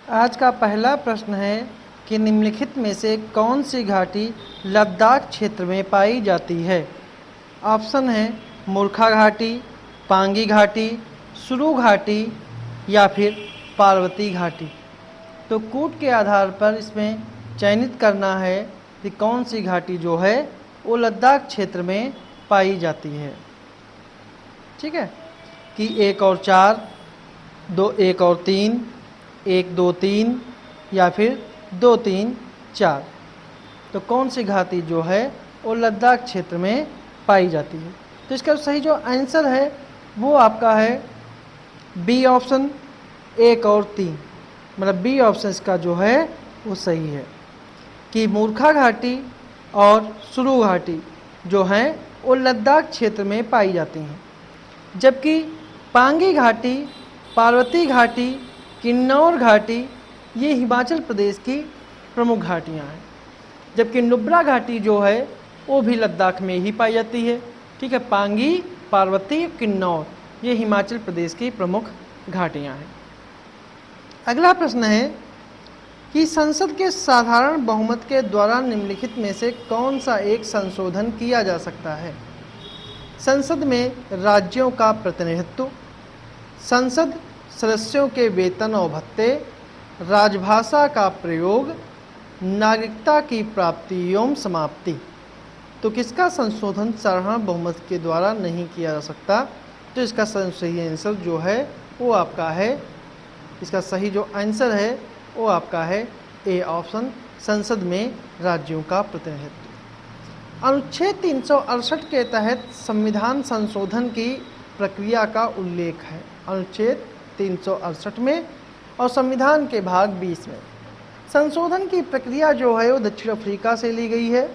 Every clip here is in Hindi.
आज का पहला प्रश्न है कि निम्नलिखित में से कौन सी घाटी लद्दाख क्षेत्र में पाई जाती है। ऑप्शन है मूर्खा घाटी, पांगी घाटी, सुरु घाटी या फिर पार्वती घाटी। तो कूट के आधार पर इसमें चयनित करना है कि कौन सी घाटी जो है वो लद्दाख क्षेत्र में पाई जाती है। ठीक है कि 1 और 4, 1 और 3, 1 2 3 या फिर 2 3 4। तो कौन सी घाटी जो है वो लद्दाख क्षेत्र में पाई जाती है। तो इसका सही जो आंसर है वो आपका है बी ऑप्शन 1 और 3, मतलब बी ऑप्शन इसका जो है वो सही है कि मूर्खा घाटी और सुरु घाटी जो हैं वो लद्दाख क्षेत्र में पाई जाती हैं, जबकि पांगी घाटी, पार्वती घाटी, किन्नौर घाटी ये हिमाचल प्रदेश की प्रमुख घाटियाँ हैं, जबकि नुब्रा घाटी जो है वो भी लद्दाख में ही पाई जाती है। ठीक है, पांगी, पार्वती, किन्नौर ये हिमाचल प्रदेश की प्रमुख घाटियाँ हैं। अगला प्रश्न है कि संसद के साधारण बहुमत के द्वारा निम्नलिखित में से कौन सा एक संशोधन किया जा सकता है। संसद में राज्यों का प्रतिनिधित्व, संसद सदस्यों के वेतन और भत्ते, राजभाषा का प्रयोग, नागरिकता की प्राप्ति एवं समाप्ति। तो किसका संशोधन साधारण बहुमत के द्वारा नहीं किया जा सकता। तो इसका सही आंसर जो है वो आपका है, इसका सही जो आंसर है वो आपका है ए ऑप्शन, संसद में राज्यों का प्रतिनिधित्व। अनुच्छेद 368 के तहत संविधान संशोधन की प्रक्रिया का उल्लेख है। अनुच्छेद 368 में और संविधान के भाग 20 में संशोधन की प्रक्रिया जो है वो दक्षिण अफ्रीका से ली गई है।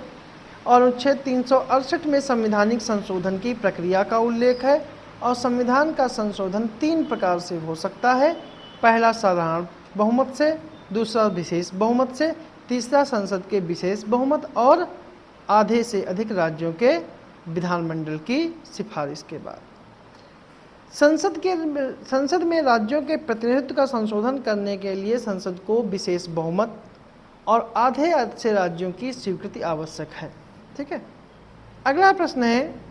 और अनुच्छेद 368 में संवैधानिक संशोधन की प्रक्रिया का उल्लेख है। और संविधान का संशोधन 3 प्रकार से हो सकता है। पहला साधारण बहुमत से, दूसरा विशेष बहुमत से, तीसरा संसद के विशेष बहुमत और आधे से अधिक राज्यों के विधानमंडल की सिफारिश के बाद। संसद में राज्यों के प्रतिनिधित्व का संशोधन करने के लिए संसद को विशेष बहुमत और आधे से राज्यों की स्वीकृति आवश्यक है। ठीक है, अगला प्रश्न है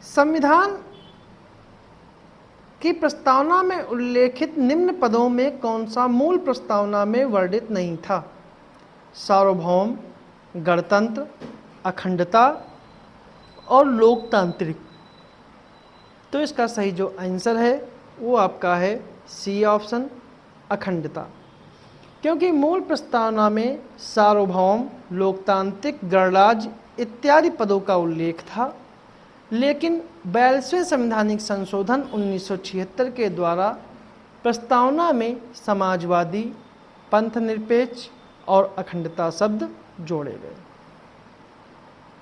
संविधान की प्रस्तावना में उल्लेखित निम्न पदों में कौन सा मूल प्रस्तावना में वर्णित नहीं था। सार्वभौम, गणतंत्र, अखंडता और लोकतांत्रिक। तो इसका सही जो आंसर है वो आपका है सी ऑप्शन, अखंडता, क्योंकि मूल प्रस्तावना में सार्वभौम, लोकतांत्रिक, गणराज्य इत्यादि पदों का उल्लेख था, लेकिन 42वें संवैधानिक संशोधन 1976 के द्वारा प्रस्तावना में समाजवादी, पंथनिरपेक्ष और अखंडता शब्द जोड़े गए।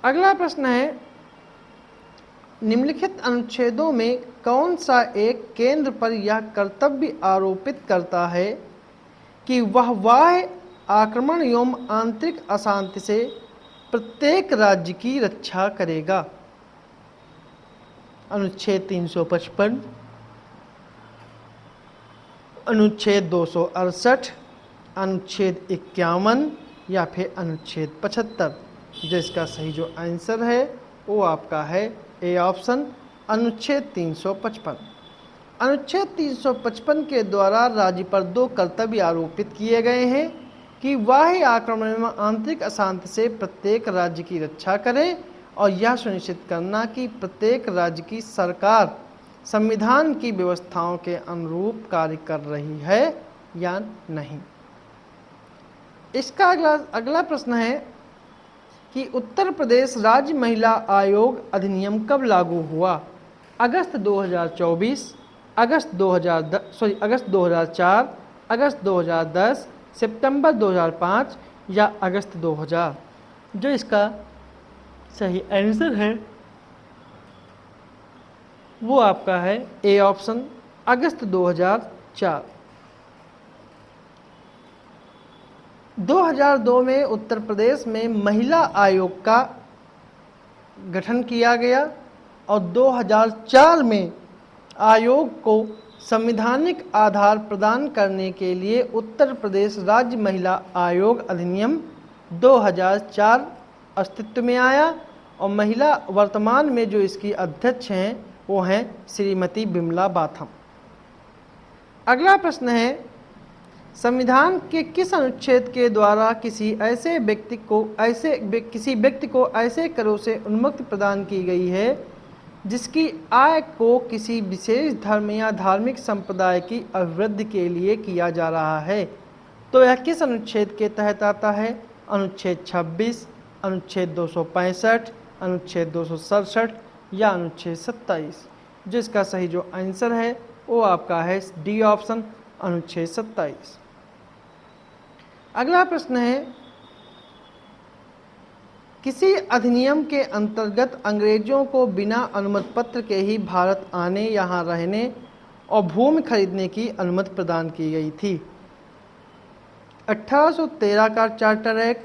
अगला प्रश्न है निम्नलिखित अनुच्छेदों में कौन सा एक केंद्र पर यह कर्तव्य आरोपित करता है कि वह बाह्य आक्रमण एवं आंतरिक अशांति से प्रत्येक राज्य की रक्षा करेगा। अनुच्छेद 355, अनुच्छेद 268, अनुच्छेद 51 या फिर अनुच्छेद 75। जिसका सही जो आंसर है वो आपका है ए ऑप्शन, अनुच्छेद 355। अनुच्छेद 355 के द्वारा राज्य पर 2 कर्तव्य आरोपित किए गए हैं कि बाह्य आक्रमण एवं आंतरिक अशांति से प्रत्येक राज्य की रक्षा करें और यह सुनिश्चित करना कि प्रत्येक राज्य की सरकार संविधान की व्यवस्थाओं के अनुरूप कार्य कर रही है या नहीं। इसका अगला प्रश्न है कि उत्तर प्रदेश राज्य महिला आयोग अधिनियम कब लागू हुआ। अगस्त 2024, अगस्त 2004, अगस्त 2010, सितंबर 2005 या अगस्त 2000। जो इसका सही आंसर है वो आपका है ए ऑप्शन, अगस्त 2004। 2002 में उत्तर प्रदेश में महिला आयोग का गठन किया गया और 2004 में आयोग को संवैधानिक आधार प्रदान करने के लिए उत्तर प्रदेश राज्य महिला आयोग अधिनियम 2004 अस्तित्व में आया और महिला वर्तमान में जो इसकी अध्यक्ष हैं वो हैं श्रीमती बिमला बाथम। अगला प्रश्न है, संविधान के किस अनुच्छेद के द्वारा किसी व्यक्ति को ऐसे करों से उन्मुक्ति प्रदान की गई है जिसकी आय को किसी विशेष धर्म या धार्मिक संप्रदाय की अभिवृद्धि के लिए किया जा रहा है? तो यह किस अनुच्छेद के तहत आता है? अनुच्छेद 26, अनुच्छेद 265, अनुच्छेद 267 या अनुच्छेद 27। जिसका सही जो आंसर है वो आपका है डी ऑप्शन, अनुच्छेद 27। अगला प्रश्न है, किसी अधिनियम के अंतर्गत अंग्रेजों को बिना अनुमति पत्र के ही भारत आने, यहाँ रहने और भूमि खरीदने की अनुमति प्रदान की गई थी? 1813 का चार्टर एक्ट,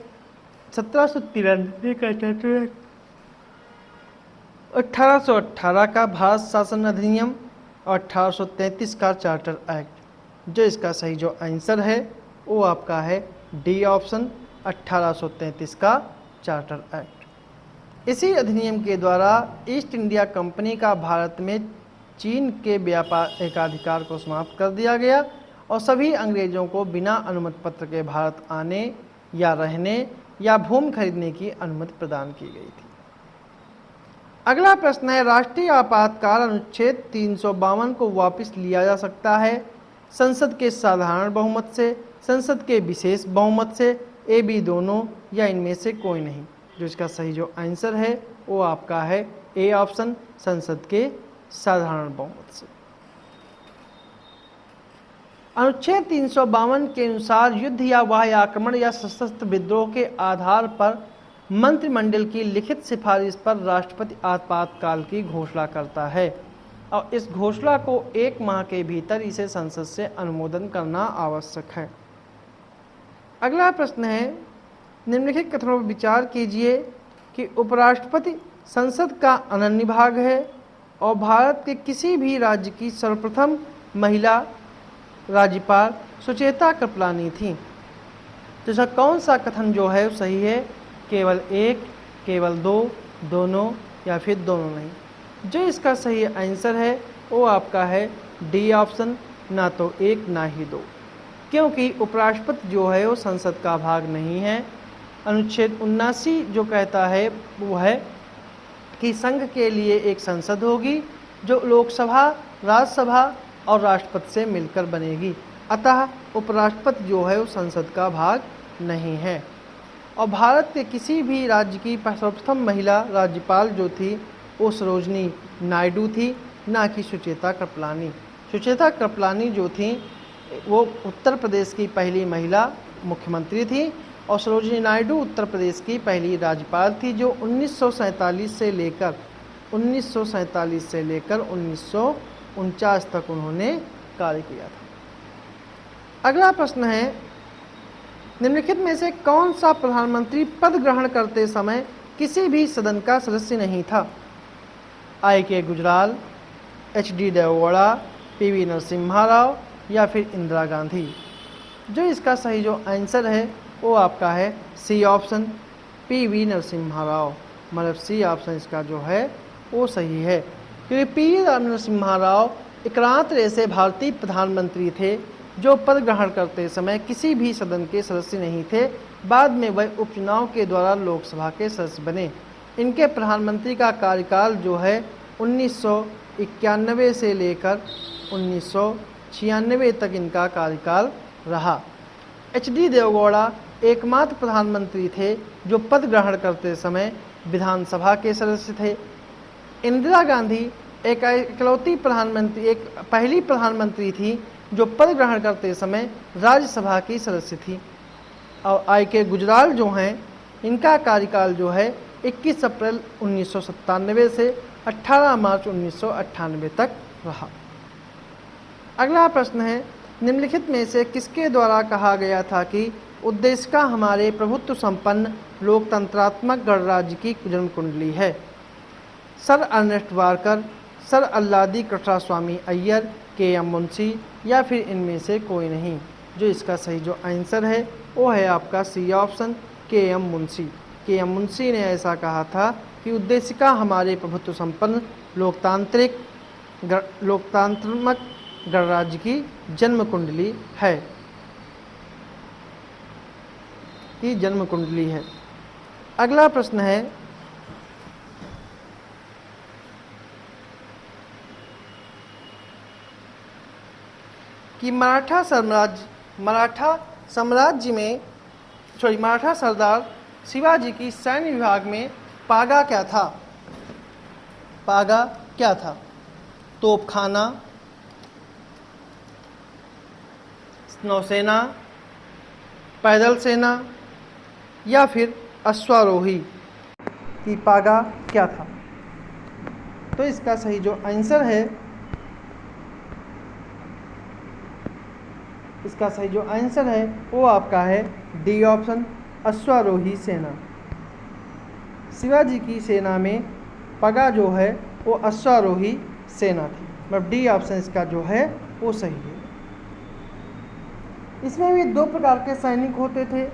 1793 का चार्टर एक्ट, 1818 का भारत शासन अधिनियम और 1833 का चार्टर एक्ट। जो इसका सही जो आंसर है वो आपका है डी ऑप्शन, 1833 का चार्टर एक्ट। इसी अधिनियम के द्वारा ईस्ट इंडिया कंपनी का भारत में चीन के व्यापार एकाधिकार को समाप्त कर दिया गया और सभी अंग्रेजों को बिना अनुमति पत्र के भारत आने या रहने या भूमि खरीदने की अनुमति प्रदान की गई थी। अगला प्रश्न है, राष्ट्रीय आपातकाल अनुच्छेद 352 को वापस लिया जा सकता है संसद के साधारण बहुमत से, संसद के विशेष बहुमत से, ए बी दोनों या इनमें से कोई नहीं? जो इसका सही जो आंसर है वो आपका है ए ऑप्शन, संसद के साधारण बहुमत से। अनुच्छेद 352 के अनुसार युद्ध या बाह्य आक्रमण या सशस्त्र विद्रोह के आधार पर मंत्रिमंडल की लिखित सिफारिश पर राष्ट्रपति आपातकाल की घोषणा करता है और इस घोषणा को 1 माह के भीतर इसे संसद से अनुमोदन करना आवश्यक है। अगला प्रश्न है, निम्नलिखित कथनों पर विचार कीजिए कि उपराष्ट्रपति संसद का अनन्य भाग है और भारत के किसी भी राज्य की सर्वप्रथम महिला राज्यपाल सुचेता कृपलानी थी। तो इसका कौन सा कथन जो है सही है? केवल एक, केवल दो, दोनों या फिर दोनों नहीं? जो इसका सही आंसर है वो आपका है डी ऑप्शन, ना तो एक ना ही दो, क्योंकि उपराष्ट्रपति जो है वो संसद का भाग नहीं है। अनुच्छेद 79 जो कहता है वो है कि संघ के लिए एक संसद होगी जो लोकसभा, राज्यसभा और राष्ट्रपति से मिलकर बनेगी, अतः उपराष्ट्रपति जो है वो संसद का भाग नहीं है। और भारत के किसी भी राज्य की सर्वप्रथम महिला राज्यपाल जो थी वो सरोजनी नायडू थी, ना कि सुचेता कृपलानी। सुचेता कृपलानी जो थी वो उत्तर प्रदेश की पहली महिला मुख्यमंत्री थी और सरोजनी नायडू उत्तर प्रदेश की पहली राज्यपाल थी जो 1947 से लेकर 1949 तक उन्होंने कार्य किया था। अगला प्रश्न है, निम्नलिखित में से कौन सा प्रधानमंत्री पद ग्रहण करते समय किसी भी सदन का सदस्य नहीं था? I.K. Gujral, H.D. Deve Gowda, P.V. Narasimha Rao या फिर इंदिरा गांधी? जो इसका सही जो आंसर है वो आपका है C option, P.V. Narasimha Rao. मतलब सी ऑप्शन इसका जो है वो सही है, क्योंकि P.V. नरसिम्हा राव एकांत से भारतीय प्रधानमंत्री थे जो पद ग्रहण करते समय किसी भी सदन के सदस्य नहीं थे। बाद में वह उपचुनाव के द्वारा लोकसभा के सदस्य बने। इनके प्रधानमंत्री का कार्यकाल जो है 1991 से लेकर 1996 तक इनका कार्यकाल रहा। H.D. देवेगौड़ा एकमात्र प्रधानमंत्री थे जो पद ग्रहण करते समय विधानसभा के सदस्य थे। इंदिरा गांधी एक पहली प्रधानमंत्री थी जो पद ग्रहण करते समय राज्यसभा की सदस्य थी। और I.K. गुजराल जो हैं इनका कार्यकाल जो है 21 अप्रैल 1997 से 18 मार्च 1998 तक रहा। अगला प्रश्न है, निम्नलिखित में से किसके द्वारा कहा गया था कि उद्देश्य का हमारे प्रभुत्व संपन्न लोकतंत्रात्मक गणराज्य की जन्म कुंडली है? Sir Ernest Barker, sir Alladi Krishnaswami Ayyar K M Munshi या फिर इनमें से कोई नहीं। जो इसका सही जो आंसर है वो है आपका सी ऑप्शन, के एम मुंशी। के एम मुंशी ने ऐसा कहा था कि उद्देशिका हमारे प्रभुत्व संपन्न लोकतांत्रिक गणराज्य की जन्म कुंडली है, की जन्म कुंडली है। अगला प्रश्न है कि मराठा सरदार शिवाजी की सैन्य विभाग में पागा क्या था? पागा क्या था? तोपखाना, नौसेना, पैदल सेना या फिर अश्वारोही की पागा क्या था? तो इसका सही जो आंसर है, इसका सही जो आंसर है वो आपका है डी ऑप्शन, अश्वारोही सेना। शिवाजी की सेना में पगा जो है वो अश्वारोही सेना थी, मतलब डी ऑप्शन इसका जो है वो सही है। इसमें भी दो प्रकार के सैनिक होते थे,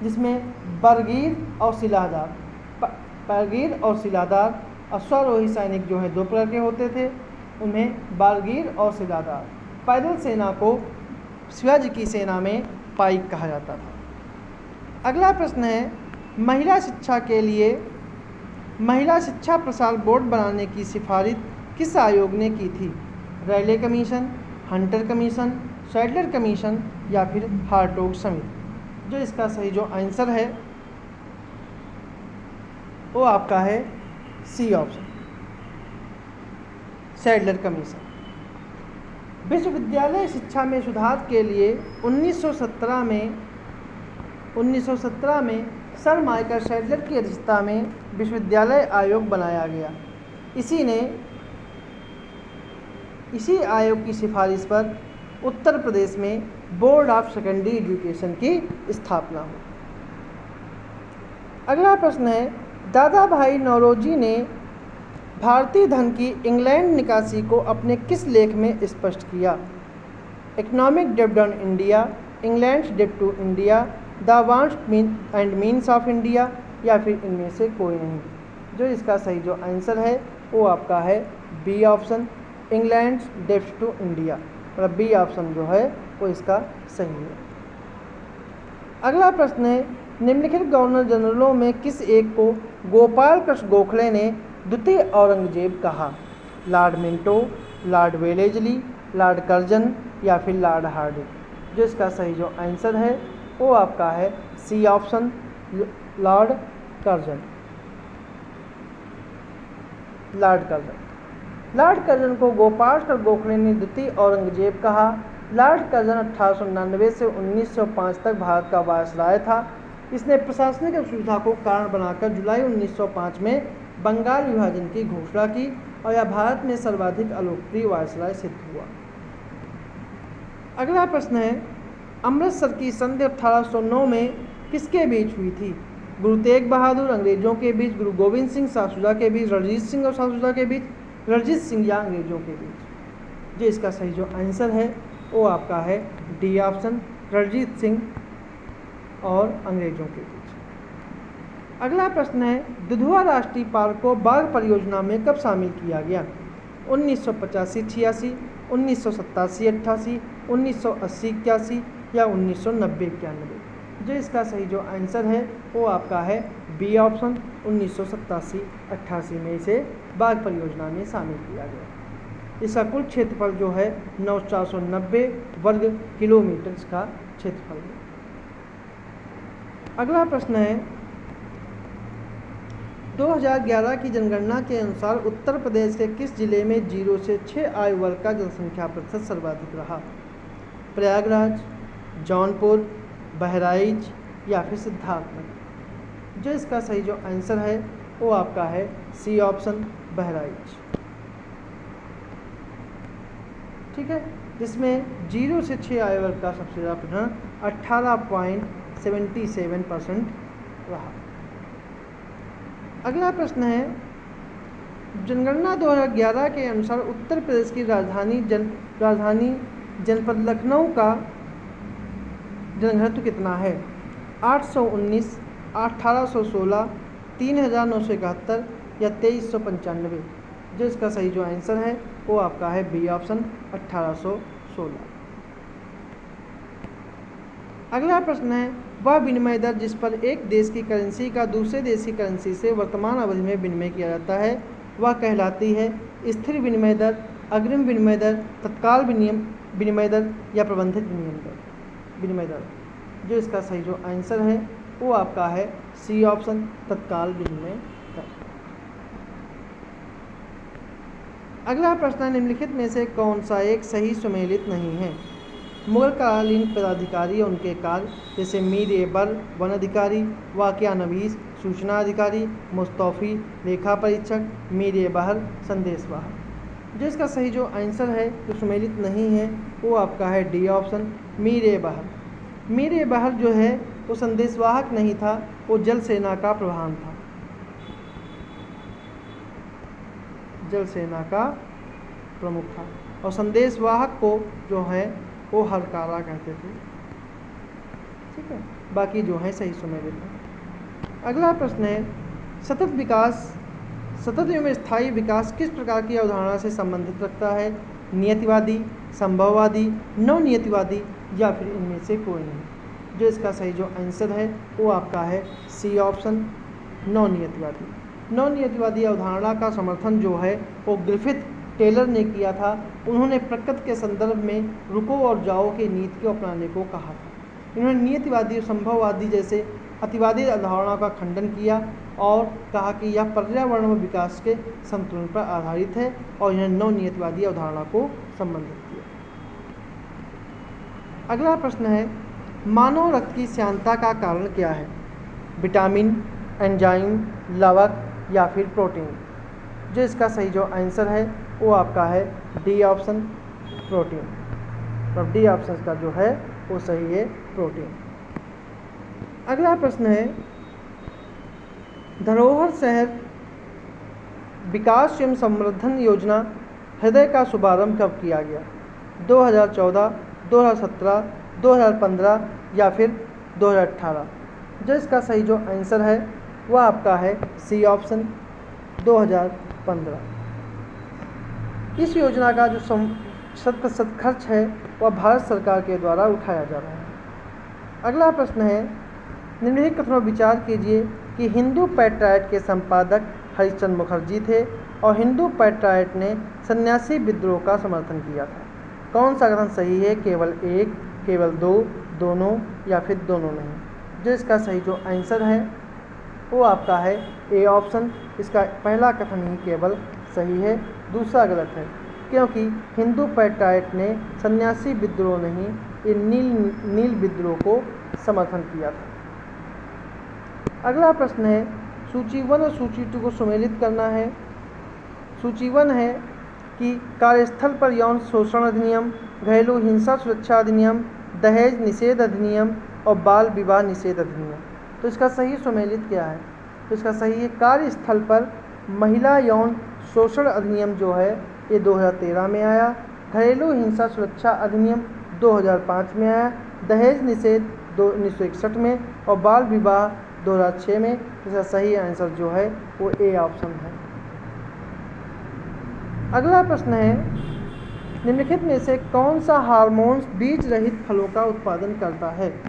जिसमें बरगीर और सिलादार। बरगीर और सिलादार अश्वारोही सैनिक जो है दो प्रकार के होते थे, उन्हें बरगीर और सिलादार। पैदल सेना को शिवाजी की सेना में पाइक कहा जाता था। अगला प्रश्न है, महिला शिक्षा के लिए महिला शिक्षा प्रसार बोर्ड बनाने की सिफारिश किस आयोग ने की थी? Raleigh commission, Hunter commission, Sadler commission या फिर हार्टोग समिति। जो इसका सही जो आंसर है वो आपका है सी ऑप्शन, सैडलर कमीशन। विश्वविद्यालय शिक्षा में सुधार के लिए 1917 में सर माइकल सैडलर की अध्यक्षता में विश्वविद्यालय आयोग बनाया गया। इसी आयोग की सिफारिश पर उत्तर प्रदेश में बोर्ड ऑफ सेकेंडरी एजुकेशन की स्थापना हुई। अगला प्रश्न है, दादा भाई नौरोजी ने भारतीय धन की इंग्लैंड निकासी को अपने किस लेख में स्पष्ट किया? इकोनॉमिक डेब्ट ऑन इंडिया, इंग्लैंड डेब्ट to India, the wants and means of India या फिर इनमें से कोई नहीं। जो इसका सही जो आंसर है वो आपका है बी ऑप्शन, इंग्लैंड डेब्ट टू इंडिया, मतलब बी ऑप्शन जो है वो इसका सही है। अगला प्रश्न है, निम्नलिखित गवर्नर जनरलों में किस एक को गोपाल कृष्ण गोखले ने द्वितीय औरंगजेब कहा? Lord Minto, Lord Wellesley, Lord Curzon या फिर लॉर्ड हार्डिंग। जो इसका सही जो आंसर है वो आपका है C option, Lord Curzon. Lord Curzon को गोपाल कृष्ण गोखले ने द्वितीय औरंगजेब कहा। लॉर्ड कर्जन 1899 से 1905 तक भारत का वायसराय था। इसने प्रशासनिक असुविधा को कारण बनाकर जुलाई 1905 में बंगाल विभाजन की घोषणा की और यह भारत में सर्वाधिक अलोकप्रिय वायसराय सिद्ध हुआ। अगला प्रश्न है, अमृतसर की संधि 1809 में किसके बीच हुई थी? गुरु तेग बहादुर अंग्रेजों के बीच, गुरु गोविंद सिंह सासूजा के बीच, रणजीत सिंह और सासूजा के बीच, रणजीत सिंह या अंग्रेजों के बीच। जो इसका सही जो आंसर है वो आपका है डी ऑप्शन, रणजीत सिंह और अंग्रेजों के बीच। अगला प्रश्न है, दुधवा राष्ट्रीय पार्क को बाघ परियोजना में कब शामिल किया गया? 1985-86, 1987-88, 1980-81 या 1990-91। जो इसका सही जो आंसर है वो आपका है बी ऑप्शन, 1987-88 में इसे बाघ परियोजना में शामिल किया गया। इसका कुल क्षेत्रफल जो है 9,490 वर्ग किलोमीटर का क्षेत्रफल है। अगला प्रश्न है, 2011 की जनगणना के अनुसार उत्तर प्रदेश के किस जिले में 0 से 6 आयु वर्ग का जनसंख्या प्रतिशत सर्वाधिक रहा? प्रयागराज, जौनपुर, बहराइच या फिर सिद्धार्थनगर। जो इसका सही जो आंसर है वो आपका है सी ऑप्शन, बहराइच। ठीक है, जिसमें 0 से 6 आयु वर्ग का सबसे ज़्यादा प्रजनन 18.77% रहा। अगला प्रश्न है, जनगणना 2011 के अनुसार उत्तर प्रदेश की राजधानी जनपद लखनऊ का जनघनत्व कितना है? 819, 1816, 3971 या 2395। जो इसका सही जो आंसर है वो आपका है बी ऑप्शन 1816। अगला प्रश्न है, वह विनिमय दर जिस पर एक देश की करेंसी का दूसरे देश की करेंसी से वर्तमान अवधि में विनिमय किया जाता है वह कहलाती है स्थिर विनिमय दर, अग्रिम विनिमय दर, तत्काल विनिमय दर या प्रबंधित विनिमय दर। जो इसका सही जो आंसर है वो आपका है सी ऑप्शन तत्काल विनिमय दर। अगला प्रश्न है, निम्नलिखित में से कौन सा एक सही सुमेलित नहीं है? मुगल कालीन पदाधिकारी और उनके कार्य जैसे मीर ए बर वन अधिकारी, वाक़या-नवीस सूचना अधिकारी, मुस्तौफ़ी लेखा परीक्षक, मीर ए बहर संदेशवाहक। जो इसका सही जो आंसर है जो सुमेलित नहीं है वो आपका है डी ऑप्शन मीर ए बहर। मीर ए बहर जो है वो संदेशवाहक नहीं था, वो जल सेना का प्रधान था, जल सेना का प्रमुख था। और संदेशवाहक को जो है वो हरकारा कहते थे। ठीक है, बाकी जो है सही सुमेलित है। अगला प्रश्न है, सतत एवं स्थायी विकास किस प्रकार की अवधारणा से संबंधित रखता है? नियतिवादी, संभववादी, नवनियतिवादी या फिर इनमें से कोई नहीं। जो इसका सही जो आंसर है वो आपका है सी ऑप्शन नवनियतिवादी। नवनियतिवादी अवधारणा का समर्थन जो है वो ग्रिफिथ टेलर ने किया था। उन्होंने प्रकृति के संदर्भ में रुको और जाओ की नीति को अपनाने को कहा था। इन्होंने नियतिवादी और संभववादी जैसे अतिवादी अवधारणा का खंडन किया और कहा कि यह पर्यावरण व विकास के संतुलन पर आधारित है और इन्होंने नवनियतिवादी अवधारणा को संबंधित किया। अगला प्रश्न है, मानव रक्त की श्यानता का कारण क्या है? विटामिन, एंजाइम, लवक या फिर प्रोटीन। जो इसका सही जो आंसर है वो आपका है डी ऑप्शन प्रोटीन। और डी ऑप्शन का जो है वो सही है प्रोटीन। अगला प्रश्न है, धरोहर शहर विकास एवं संवर्धन योजना हृदय का शुभारंभ कब किया गया? 2014, 2017, 2015 या फिर 2018। जो इसका सही जो आंसर है वह आपका है सी ऑप्शन 2015। इस योजना का जो 100% खर्च है वह भारत सरकार के द्वारा उठाया जा रहा है। अगला प्रश्न है, निम्नलिखित कथनों पर विचार कीजिए कि हिंदू पैट्रियट के संपादक हरिश्चंद्र मुखर्जी थे और हिंदू पैट्रियट ने सन्यासी विद्रोह का समर्थन किया था। कौन सा कथन सही है? केवल एक, केवल दो, दोनों या फिर दोनों नहीं। जो इसका सही जो आंसर है वो आपका है ए ऑप्शन। इसका पहला कथन ही केवल सही है, दूसरा गलत है, क्योंकि हिंदू पैट्रियट ने सन्यासी विद्रोह नहीं, ये नील विद्रोह को समर्थन किया था। अगला प्रश्न है, सूची 1 और सूची 2 को सम्मिलित करना है। सूची 1 है कि कार्यस्थल पर यौन शोषण अधिनियम, घरेलू हिंसा सुरक्षा अधिनियम, दहेज निषेध अधिनियम और बाल विवाह निषेध अधिनियम। तो इसका सही सम्मिलित क्या है? तो इसका सही है कार्यस्थल पर महिला यौन शोषण अधिनियम जो है ये 2013 में आया, घरेलू हिंसा सुरक्षा अधिनियम 2005 में आया, दहेज निषेध 1961 में और बाल विवाह 2006 में। इसका सही आंसर जो है वो ए ऑप्शन है। अगला प्रश्न है, निम्नलिखित में से कौन सा हार्मोन्स बीज रहित फलों का उत्पादन करता है?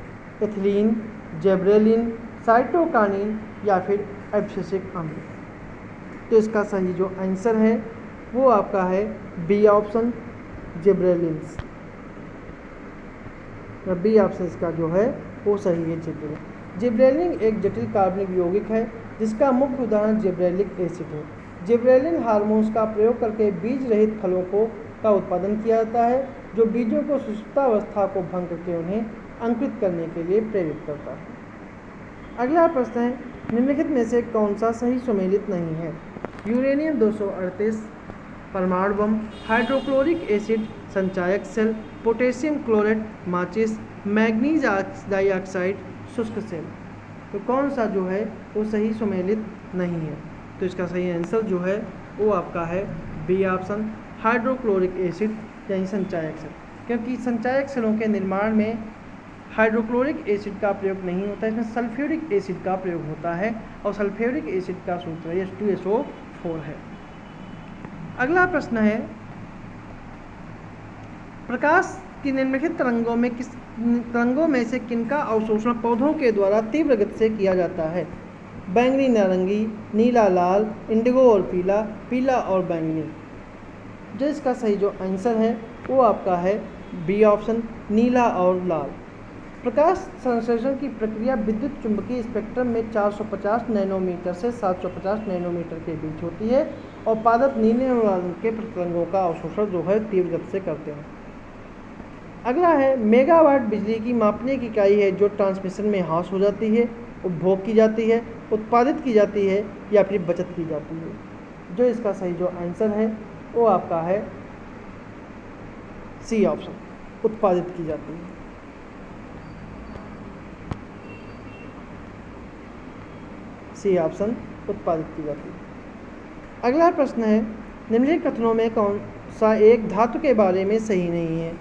एथिलीन, जिबरेलिन, साइटोकाइनिन या फिर एब्सिसिक अम्ल। तो इसका सही जो आंसर है वो आपका है B option gibberellins. B option इसका जो है वो सही है जिबरेलिन। जिबरेलिन एक जटिल कार्बनिक यौगिक है जिसका मुख्य उदाहरण जिबरेलिक एसिड है। जिबरेलिन हार्मोन्स का प्रयोग करके बीज रहित फलों का उत्पादन किया जाता है जो बीजों को सुषुप्तावस्था को भंग करके उन्हें अंकुरित करने के लिए प्रेरित करता है। अगला प्रश्न है, निम्नलिखित में से कौन सा सही सुमेलित नहीं है? यूरेनियम 238 परमाणु बम, हाइड्रोक्लोरिक एसिड संचायक सेल, पोटेशियम क्लोराइड माचिस, मैग्नीज डाइऑक्साइड शुष्क सेल। तो कौन सा जो है वो सही सुमेलित नहीं है? तो इसका सही आंसर जो है वो आपका है बी ऑप्शन हाइड्रोक्लोरिक एसिड यानी संचायक सेल, क्योंकि संचायक सेलों के निर्माण में हाइड्रोक्लोरिक एसिड का प्रयोग नहीं होता है, इसमें सल्फ्यूरिक एसिड का प्रयोग होता है और सल्फ्यूरिक एसिड का सूत्र H2SO4 है। अगला प्रश्न है प्रकाश की निम्नलिखित तरंगों में से किनका अवशोषण पौधों के द्वारा तीव्र गति से किया जाता है? बैंगनी नारंगी, नीला लाल, इंडिगो और पीला, पीला और बैंगनी। जो इसका सही जो आंसर है वो आपका है बी ऑप्शन नीला और लाल। प्रकाश संश्लेषण की प्रक्रिया विद्युत चुंबकीय स्पेक्ट्रम में 450 नैनोमीटर से 750 नैनोमीटर के बीच होती है और पादप नीले रंग के तरंगों का अवशोषण जो है तीव्र गति से करते हैं। अगला है मेगावाट बिजली की मापने की इकाई है जो ट्रांसमिशन में हास हो जाती है, उपभोग की जाती है, उत्पादित की जाती है या फिर बचत की जाती है। जो इसका सही जो आंसर है वो आपका है सी ऑप्शन, उत्पादित की जाती है। सी ऑप्शन, उत्पादित की जाती है। अगला प्रश्न है निम्नलिखित कथनों में कौन सा एक धातु के बारे में सही नहीं है?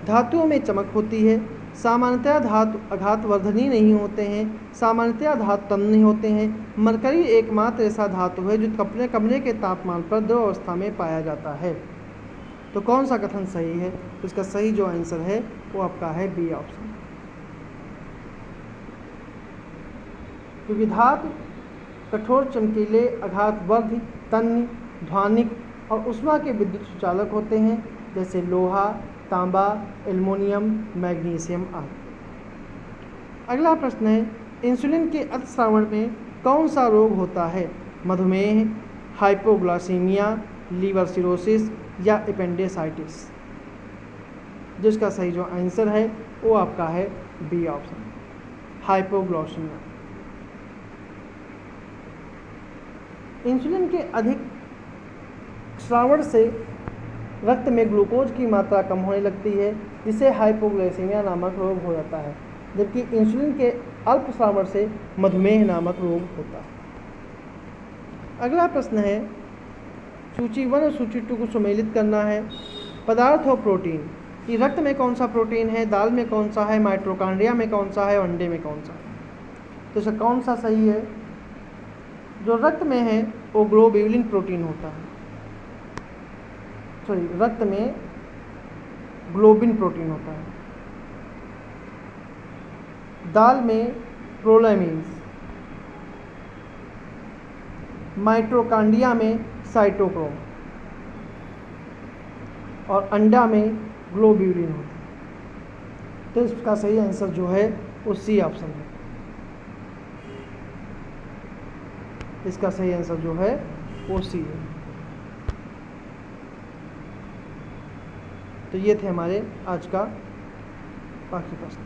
धातुओं में चमक होती है, सामान्यतया धातु आघातवर्धनी नहीं होते हैं, सामान्यतया धातु तन्य होते हैं, मरकरी एकमात्र ऐसा धातु है जो कमरे के तापमान पर द्रव अवस्था में पाया जाता है। तो कौन सा कथन सही है? तो इसका सही जो आंसर है वो आपका है बी ऑप्शन, क्योंकि धातु कठोर, चमकीले, आघातवर्धी, तन्य, ध्वनिक और ऊष्मा के विद्युत सुचालक होते हैं, जैसे लोहा, तांबा, एल्युमिनियम, मैग्नीशियम आदि। अगला प्रश्न है इंसुलिन के अतिस्रावण में कौन सा रोग होता है? मधुमेह, हाइपोग्लाइसीमिया, लीवर सिरोसिस या एपेंडिसाइटिस। जिसका सही जो आंसर है वो आपका है बी ऑप्शन, हाइपोग्लाइसीमिया। इंसुलिन के अधिक श्रावण से रक्त में ग्लूकोज की मात्रा कम होने लगती है, जिसे हाइपोग्लाइसीमिया नामक रोग हो जाता है, जबकि इंसुलिन के अल्प श्रावण से मधुमेह नामक रोग होता है। अगला प्रश्न है सूची 1 और सूची 2 को सम्मिलित करना है। पदार्थ और प्रोटीन कि रक्त में कौन सा प्रोटीन है, दाल में कौन सा है, माइटोकॉन्ड्रिया में कौन सा है और अंडे में कौन सा है? तो इसका कौन सा सही है? जो रक्त में है वो ग्लोब्यूलिन प्रोटीन होता है, सॉरी रक्त में ग्लोबिन प्रोटीन होता है। दाल में प्रोलैमिन्स, माइटोकॉन्ड्रिया में साइटोक्रोम और अंडा में ग्लोब्यूलिन होता है। तो इसका सही आंसर जो है वो सी ऑप्शन है। इसका सही आंसर जो है वो सी है। तो ये थे हमारे आज का बाकी प्रश्न।